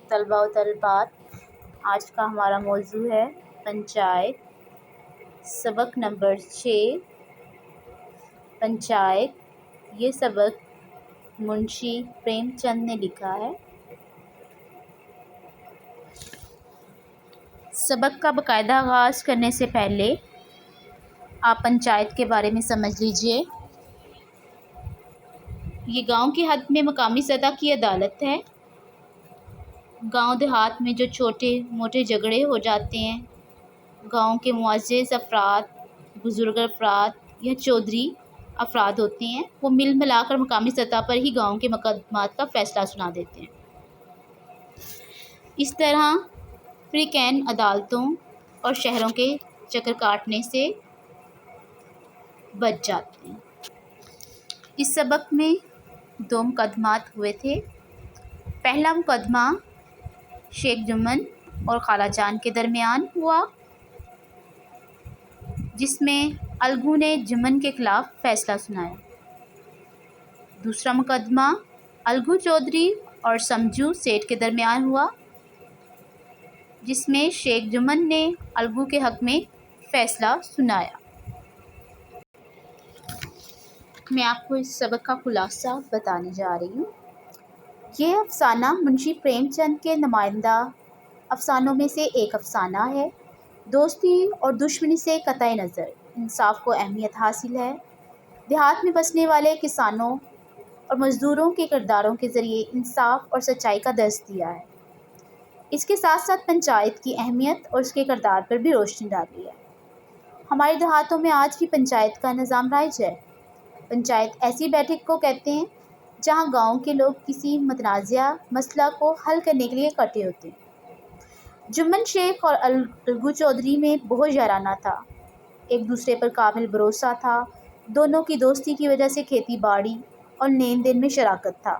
طلباء و طالبات، آج کا ہمارا موضوع ہے پنچایت، سبق نمبر 6 پنچایت۔ یہ سبق منشی پریم چند نے لکھا ہے۔ سبق کا باقاعدہ آغاز کرنے سے پہلے آپ پنچایت کے بارے میں سمجھ لیجئے۔ یہ گاؤں کی حد میں مقامی سطح کی عدالت ہے۔ گاؤں دیہات میں جو چھوٹے موٹے جھگڑے ہو جاتے ہیں، گاؤں کے معزز افراد، بزرگ افراد یا چودھری افراد ہوتے ہیں، وہ مل ملا کر مقامی سطح پر ہی گاؤں کے مقدمات کا فیصلہ سنا دیتے ہیں۔ اس طرح فریقین عدالتوں اور شہروں کے چکر کاٹنے سے بچ جاتے ہیں۔ اس سبق میں 2 مقدمات ہوئے تھے۔ پہلا مقدمہ شیخ جمن اور خالہ جان کے درمیان ہوا، جس میں الگو نے جمن کے خلاف فیصلہ سنایا۔ دوسرا مقدمہ الگو چودھری اور سمجھو سیٹھ کے درمیان ہوا، جس میں شیخ جمن نے الگو کے حق میں فیصلہ سنایا۔ میں آپ کو اس سبق کا خلاصہ بتانے جا رہی ہوں۔ یہ افسانہ منشی پریم چند کے نمائندہ افسانوں میں سے ایک افسانہ ہے۔ دوستی اور دشمنی سے قطع نظر انصاف کو اہمیت حاصل ہے۔ دیہات میں بسنے والے کسانوں اور مزدوروں کے کرداروں کے ذریعے انصاف اور سچائی کا درس دیا ہے۔ اس کے ساتھ ساتھ پنچایت کی اہمیت اور اس کے کردار پر بھی روشنی ڈالی ہے۔ ہمارے دیہاتوں میں آج بھی پنچایت کا نظام رائج ہے۔ پنچایت ایسی بیٹھک کو کہتے ہیں جہاں گاؤں کے لوگ کسی متنازعہ مسئلہ کو حل کرنے کے لیے اکٹھے ہوتے ہیں۔ جمن شیخ اور الگو چودھری میں بہت یارانہ تھا، ایک دوسرے پر کامل بھروسہ تھا۔ دونوں کی دوستی کی وجہ سے کھیتی باڑی اور لین دین میں شراکت تھا۔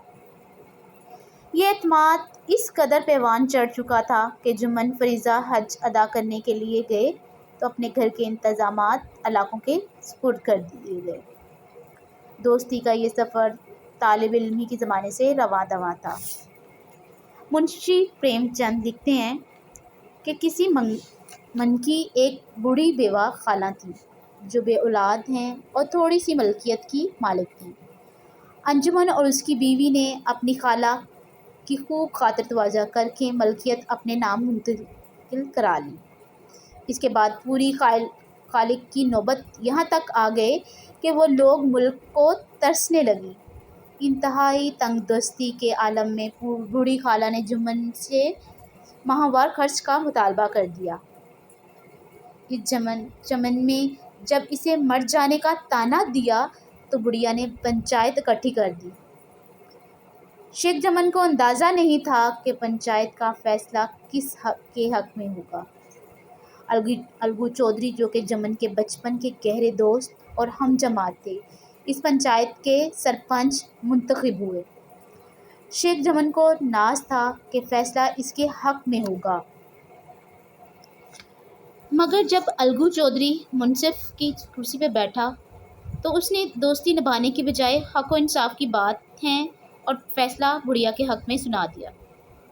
یہ اعتماد اس قدر پیوان چڑھ چکا تھا کہ جمن فریضہ حج ادا کرنے کے لیے گئے تو اپنے گھر کے انتظامات علاقوں کے سپرد کر دیے گئے۔ دوستی کا یہ سفر طالب علمی کے زمانے سے رواں دواں تھا۔ منشی پریم چند لکھتے ہیں کہ کسی من کی ایک بوڑھی بیوہ خالہ تھی جو بے اولاد ہیں اور تھوڑی سی ملکیت کی مالک تھی۔ انجمن اور اس کی بیوی نے اپنی خالہ کی خوب خاطر تواضع کر کے ملکیت اپنے نام منتقل کرا لی۔ اس کے بعد پوری خالق کی نوبت یہاں تک آ گئے کہ وہ لوگ ملک کو ترسنے لگی۔ انتہائی تنگ دستی کے عالم میں بوڑھی خالہ نے جمن سے ماہوار خرچ کا مطالبہ کر دیا۔ اس چمن میں جب اسے مر جانے کا طعنہ دیا تو بڑھیا نے پنچایت اکٹھی کر دی۔ شیخ جمن کو اندازہ نہیں تھا کہ پنچایت کا فیصلہ کس کے حق میں ہوگا۔ الگو چودھری جو کہ جمن کے بچپن کے گہرے دوست اور ہم جماعت تھے، اس پنچایت کے سرپنچ منتخب ہوئے۔ شیخ جمن کو ناز تھا کہ فیصلہ اس کے حق میں ہوگا، مگر جب الگو چودھری منصف کی کرسی پہ بیٹھا تو اس نے دوستی نبھانے کی بجائے حق و انصاف کی بات ہے اور فیصلہ بڑھیا کے حق میں سنا دیا۔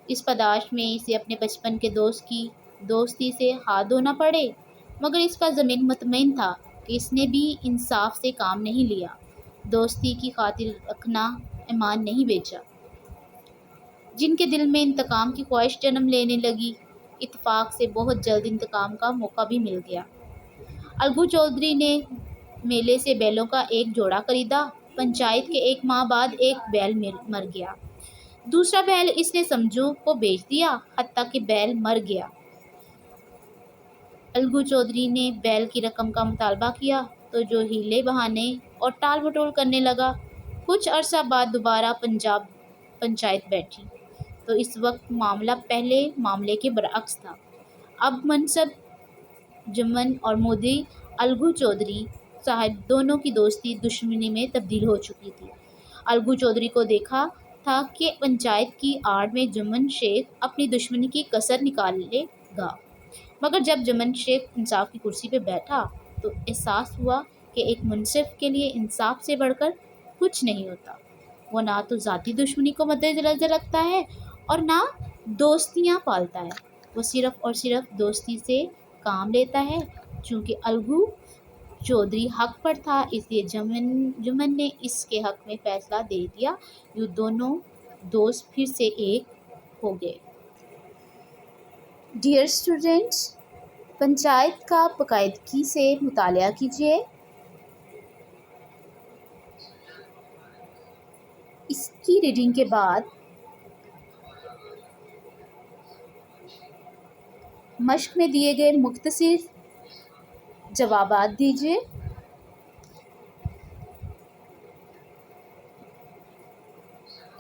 اس پاداش میں اسے اپنے بچپن کے دوست کی دوستی سے ہاتھ دھونا پڑے، مگر اس کا ضمیر مطمئن تھا کہ اس نے بھی انصاف سے کام نہیں لیا، دوستی کی خاطر رکھنا ایمان نہیں بیچا۔ جن کے دل میں انتقام کی خواہش جنم لینے لگی، اتفاق سے بہت جلد انتقام کا موقع بھی مل گیا۔ الگو چودھری نے میلے سے بیلوں کا ایک جوڑا خریدا۔ پنچایت کے 1 ماہ بعد ایک بیل مر گیا، دوسرا بیل اس نے سمجھو کو بیچ دیا، حتیٰ کہ بیل مر گیا۔ الگو چودھری نے بیل کی رقم کا مطالبہ کیا تو جو ہیلے بہانے اور ٹال مٹول کرنے لگا۔ کچھ عرصہ بعد دوبارہ پنچایت بیٹھی تو اس وقت معاملہ پہلے معاملے کے برعکس تھا۔ اب منصب جمن اور مودی الگو چودھری صاحب دونوں کی دوستی دشمنی میں تبدیل ہو چکی تھی۔ الگو چودھری کو دیکھا تھا کہ پنچایت کی آڑ میں جمن شیخ اپنی دشمنی کی کسر نکالے گا، مگر جب جمن شیخ انصاف کی کرسی پہ بیٹھا تو احساس ہوا کہ ایک منصف کے لیے انصاف سے بڑھ کر کچھ نہیں ہوتا۔ وہ نہ تو ذاتی دشمنی کو مد نظر رکھتا ہے اور نہ دوستیاں پالتا ہے، وہ صرف اور صرف دوستی سے کام لیتا ہے۔ چونکہ الگو چودھری حق پر تھا اس لیے جمن نے اس کے حق میں فیصلہ دے دیا، یوں دونوں دوست پھر سے ایک ہو گئے۔ ڈیئر اسٹوڈینٹس، پنچایت کا باقاعدگی سے مطالعہ کیجیے۔ اس کی ریڈنگ کے بعد مشق میں دیے گئے مختصر جوابات دیجیے۔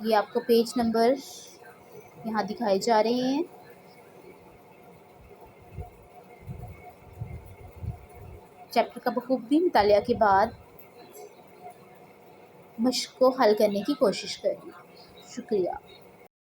یہ آپ کو پیج نمبر یہاں دکھائے جا رہے ہیں۔ چیپٹر کا بخوبی مطالعہ کے بعد مشق کو حل کرنے کی کوشش کریں۔ شکریہ۔